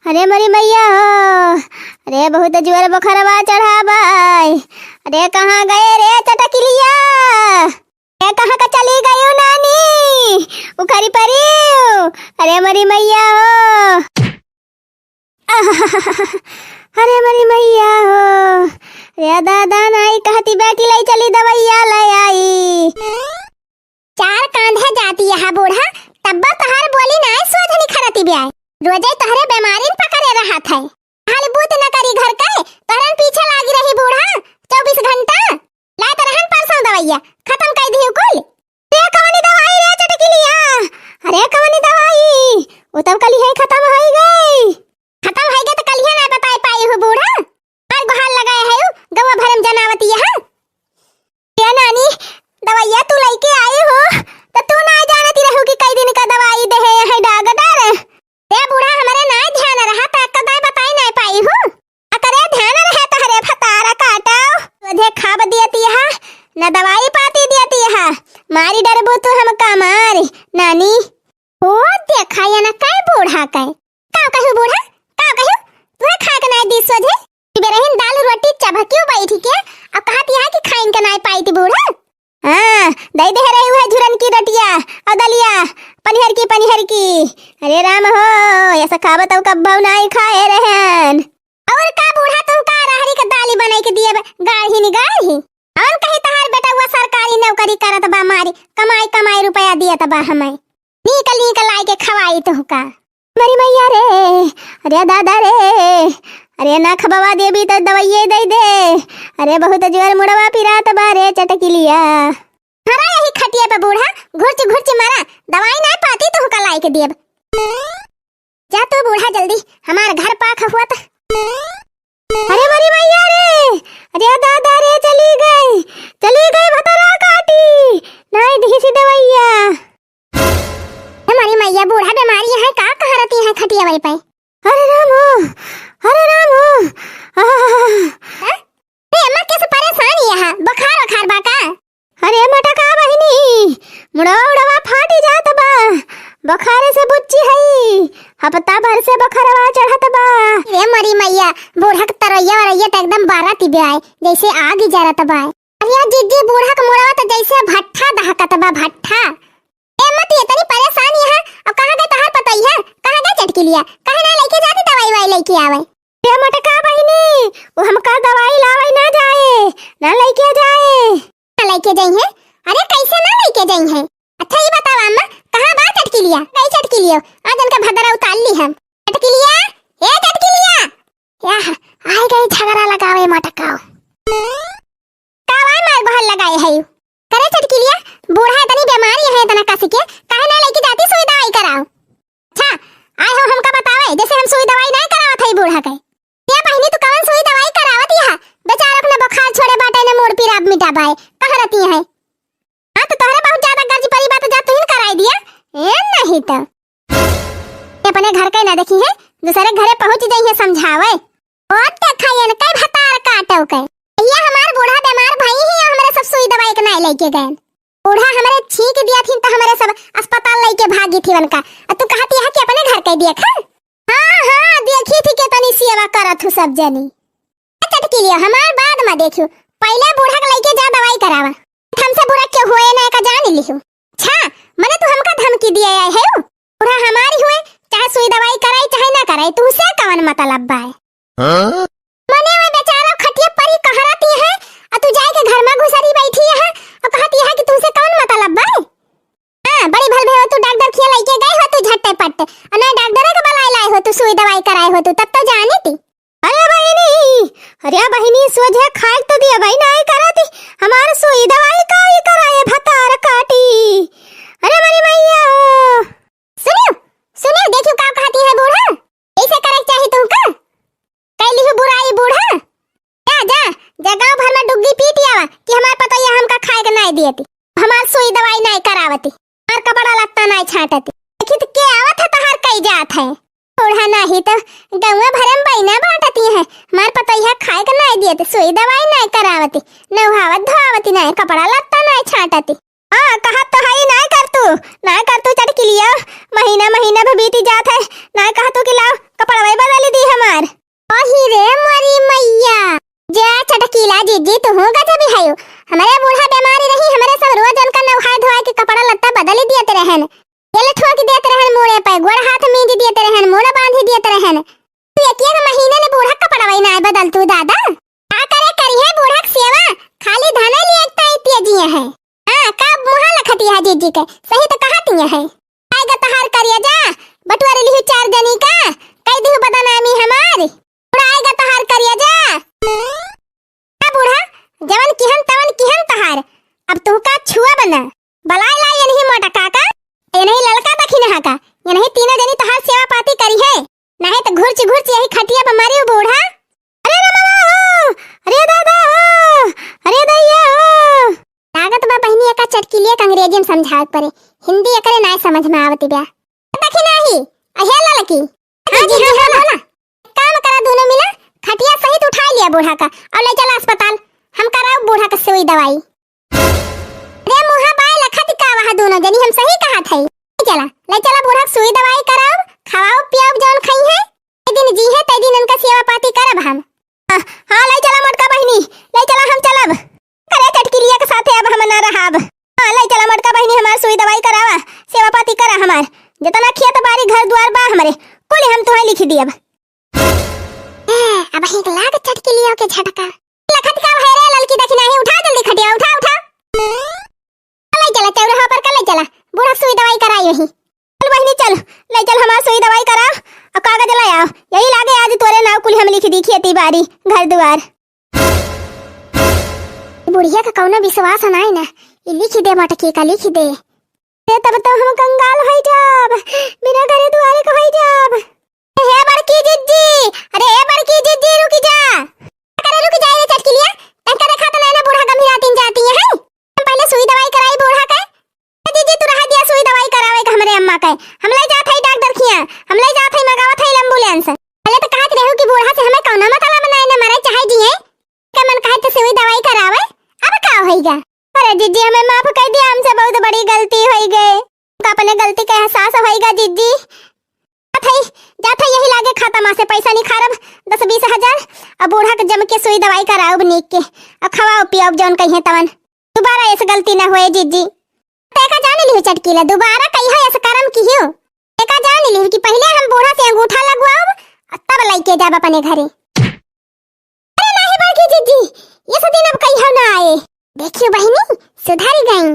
अरे मरी मैया हो, अरे बहुत जोर बुखारवा चढ़ा भाई। अरे कहाँ गए रे चटकिलिया, अरे कहाँ का चली गई हो नानी उखरी परी। अरे मरी मैया हो अरे मरी मैया हो, अरे दादा नाई कहती बैठी लाई चली दवैया लाई आई। चार कांधे जाती है बूढ़ा, तब्बा तहार बोली ना सोधनी खरती ब्याय। रोजे तहरे बीमारी पकड़े रहा था, हाल बूत न करी घर के तहरन पीछे लागी रही बूढ़ा 24 घंटा। ला तरहन परसों दवाइया खत्म कर दी कुल। रे कवनी दवाई रे चटकिलिया, अरे कवनी दवाई वो तब कल ही खत्म हो गई। खत्म हो गई तो कल ही ना बता पाई हो बूढ़ा। और गुहार लगाए है गवा भरम जनावती है। ये नानी दवाइया तू लेके आई हो तो तू ना जानती रहू कि कई दिन का दवाई दे है डॉक्टर। रे बूढ़ा हमारे ना ध्यान रहा त कदाई बताई नहीं पाई हूं। अकरे ध्यान रहे तो हरे फतारा काटाओ तुझे खाब देती है न दवाई पाती देती है। मारी डरबो तू हम का मारी नानी हो देखा या ना काय बूढ़ा काय का कहू बूढ़ा का कहू तू खा के नहीं दी सोझे बेरहिन दाल रोटी चबक्यू बैठी के अब कहती है कि खाइन के नहीं पाई थी बूढ़ा। हाँ दई दे रही है झुरन की रोटिया और दलिया पनिहर की। अरे राम हो ऐसा खाबो तो कब नहीं खाए रहन। और का बूढ़ा तुम का रहरी के दाली बनाई के दिए गाढ़ी निगाढ़ी। हम कही तहार बेटा हुआ सरकारी नौकरी करत बा, मारी कमाई कमाई रुपया दिए तबा हमें निकल लाई के खवाई तो का। मरी मैया रे, अरे दादा रे, अरे ना खबवा देबी तो दवाइये दे दे। अरे बहुत जोर मुड़वा पिरात बारे चटकिलिया। हरा यही खटिया पे बूढ़ा घुर्च मारा दवाई नहीं पाती तो का लाई के दिए। जा तू बूढ़ा जल्दी हमार घर पाख हुआ था। अरे मरी मैया रे, अरे दादा रे चली गई भतरा काटी नहीं दी सी दवाइया। हमारी मैया बूढ़ा बीमारी है का कह रहती है खटिया वही पे। अरे राम हो अम्मा कैसे परेशानी है बुखार बाका। अरे मटका बहिनी मुड़वा फाटी जात बा बुखारे से बुच्ची है हफ्ता भर से बुखारवा चढ़त बा। रे मरी मैया बूढ़ा के तरैया वरैया तो एकदम बाराती ब्याय जैसे आग ही जरत बा। अरे जिज्जी बूढ़ा के मुड़वा तो जैसे भट्ठा दहकत बा भट्ठा। ए मत इतनी परेशानी है अब कहां गए तहार पता ही है कहां गए चटकिलिया कहां ना लेके जाती दवाई वाई लेके आवे। रे मटका बहिनी वो हमका दवाई लावे ना जाए ना लेके जाए ना लेके जाई है। अरे कैसे ना लेके जाई है अच्छा ये बताओ अम्मा कहां बा चटकिलिया गई चटकिलिया आज इनका भदरा उतार ली हम। चटकिलिया ए चटकिलिया या आई गई झगड़ा लगावे मटकाओ कावा मार बहल लगाए है करे चटकिलिया बूढ़ा इतनी बीमारी है इतना कसी के काहे ना लेके जाती सुई दवाई कराओ। अच्छा आए हो हमका बतावे जैसे हम सुई दवाई नहीं करावत है बूढ़ा के। ये बहिनी तू कौन सुई दवाई करावत है बेचारा अपना बुखार छोड़े बाटे ने मोड़ पिराब मिटा पाए कह रहती है। हां तो तोहरे बहुत ज्यादा गर्ज परी बात जा तू ही कराई दिया ए नहीं तो अपने घर के ना देखी है दूसरे घरे पहुंच जाई है समझावे और देखा ये न कई भतार काटो के। ये हमार बूढ़ा बीमार भाई ही हमारे सब सुई दवाई के नहीं लेके गए। बूढ़ा हमारे छींक दिया थी तो हमारे सब अस्पताल लेके भागी थी उनका तू कहती है कि अपने घर के दिया खा। हाँ देखी थी के तनी सेवा करत हूं सब जनी। चटकिलिया हमार बाद में देखियो पहले बूढ़ा के लेके जा दवाई करावा हमसे बुरा क्यों हुए ना का जान लियो। अच्छा मने तू हमका धमकी दिया है बूढ़ा हमारी हुए चाहे सुई दवाई कराई चाहे ना कराई तू से कौन मतलब बा है। मने वो बेचारा खटिया परी कह रहती है और तू जाके घर में घुसरी बैठी है और कहती है कि तुमसे कौन मतलब बा। हां बड़ी भल भे हो तू डॉक्टर खिया लेके गई हो तू झट्टे पट्टे और ना डॉक्टर के बुलाए लाए हो तू सुई दवाई कराए हो तू तब तो जानी थी। अरे बहिनी सोझे खाए तो दिया भाई नहीं कराती हमार सुई दवाई का ही कराए भतार काटी। अरे मरी मैया सुनियो देखियो का कहती है बूढ़ा ऐसे करे चाहिए तुमका कैली हो बुराई बूढ़ा। जा गांव भर में डुग्गी पीटी आवा कि हमार पता ये हमका खाए के नहीं दियती हमार सुई दवाई नहीं करावती हमार कपड़ा लत्ता नहीं छाटती देखी तो के आवत है तहार कई जात है। बूढ़ा नहीं तो गांव भर में बहिना बांटती है हमार पता ये खाए के नहीं दियती सुई दवाई नहीं करावती नहावत धोवती नहीं कपड़ा लत्ता नहीं छाटती। हां कहत तो है नहीं कर तू चटकिलिया महीना भी बीती जात है नहीं कहत कि लाओ कपड़ा बदल के सही तो कहा तिया है आएगा तहार करिया जा बटुआ लिहु 4 जनी का कह दिहु बदनामी हमार बूढ़ा आएगा तहार करिया जा बूढ़ा जवन किहन तवन किहन तहार अब तू का छुआ बना बलाई लाई ये नहीं मोटा काका ये नहीं ललका दखिन हा का ये नहीं तीनों जनी तहार सेवा पाती करी है नहीं तो घुरच घुरच यही खटिया पे मरी बूढ़ा अरे मामा हो अरे दादा हो अरे दैया हो लागत बा बहनी का चटकिलिया का अंग्रेजी में समझावत परे हिंदी एकरे ना समझ में आवती बा दखिन आही अहे ललकी हां जी हां बोला काम करा दोनों मिला खटिया सहित उठा लिया बूढ़ा का और ले चला अस्पताल हम कराओ बूढ़ा का सुई दवाई रे मुहा बाय लखत का वहां दोनों जनी हम सही कहा थे ले चला बूढ़ा सुई दवाई कराओ खवाओ पियाओ जौन खई है ए दिन जी है ते दिन उनका सेवा पाती करब हम हां ले चला मोटका बहिनी ले चला हम चलब करे चटकिलिया के साथे अब हम ना रहब हां ले चला मोटका बहिनी हमार सुई दवाई करावा सेवा पाती करा हमार जितना खेत बाड़ी घर द्वार बा हमरे कुल हम तोहे लिख दियब अब एक लाग चटकिलिया के झटका लखत का है रे ललकी दखिन ही उठा जल्दी खटिया उठा उठा ले चला चौराहा पर ले चला बूढ़ा सुई दवाई कराई वही चल बहिनी चल ले चल हमार सुई दवाई करा और कागज ले आओ यही लागे आज तोरे नाव कुल हम लिख दी खेती बाड़ी घर द्वार बुढ़िया का कौनो विश्वास नहीं ना ये लिख दे मटकी का लिख दे तब तो हम कंगाल होई जाब बिना घरे दुआरे के होई जाब हे बड़की जिज्जी अरे हे बड़की जिज्जी रुक जा करे रुक जा ये चटकिलिया तंका देखा तो ना बूढ़ा गंभीरा तीन जाती है हम पहले सुई दवाई कराई बूढ़ा का दीदी तू रहा दिया सुई दवाई करावे का हमरे अम्मा का हम ले जात है डॉक्टर खिया हम ले जात है मगावत है एम्बुलेंस पहले तो कहत रहू कि बूढ़ा से हमें कौना मतलब बनाए ना मरे चाहे जिए के मन कहत तो सुई दवाई करावे अब का होईगा अरे जीजी हमें माफ कर दिया हमसे बहुत बड़ी गलती हो गई अपने गलती का एहसास होएगा जीजी जाथे यही लागे खाता मां से पैसा नहीं खारब 10-20 हजार अब बूढ़ा के जम के सुई दवाई कराओ नीक के अब खवाओ पियाओ जौन कहिए तवन दोबारा ऐसे गलती ना होए जीजी तेका जान लियो चटकीला दोबारा कहियो ऐसे करम कियो तेका जान लियो कि पहले हम बूढ़ा से अंगूठा लगवाओ तब लेके जाब अपने घरे अरे नहीं बाकी जीजी ये सब दिन अब कहियो ना आए देखियो बहनी सुधर गई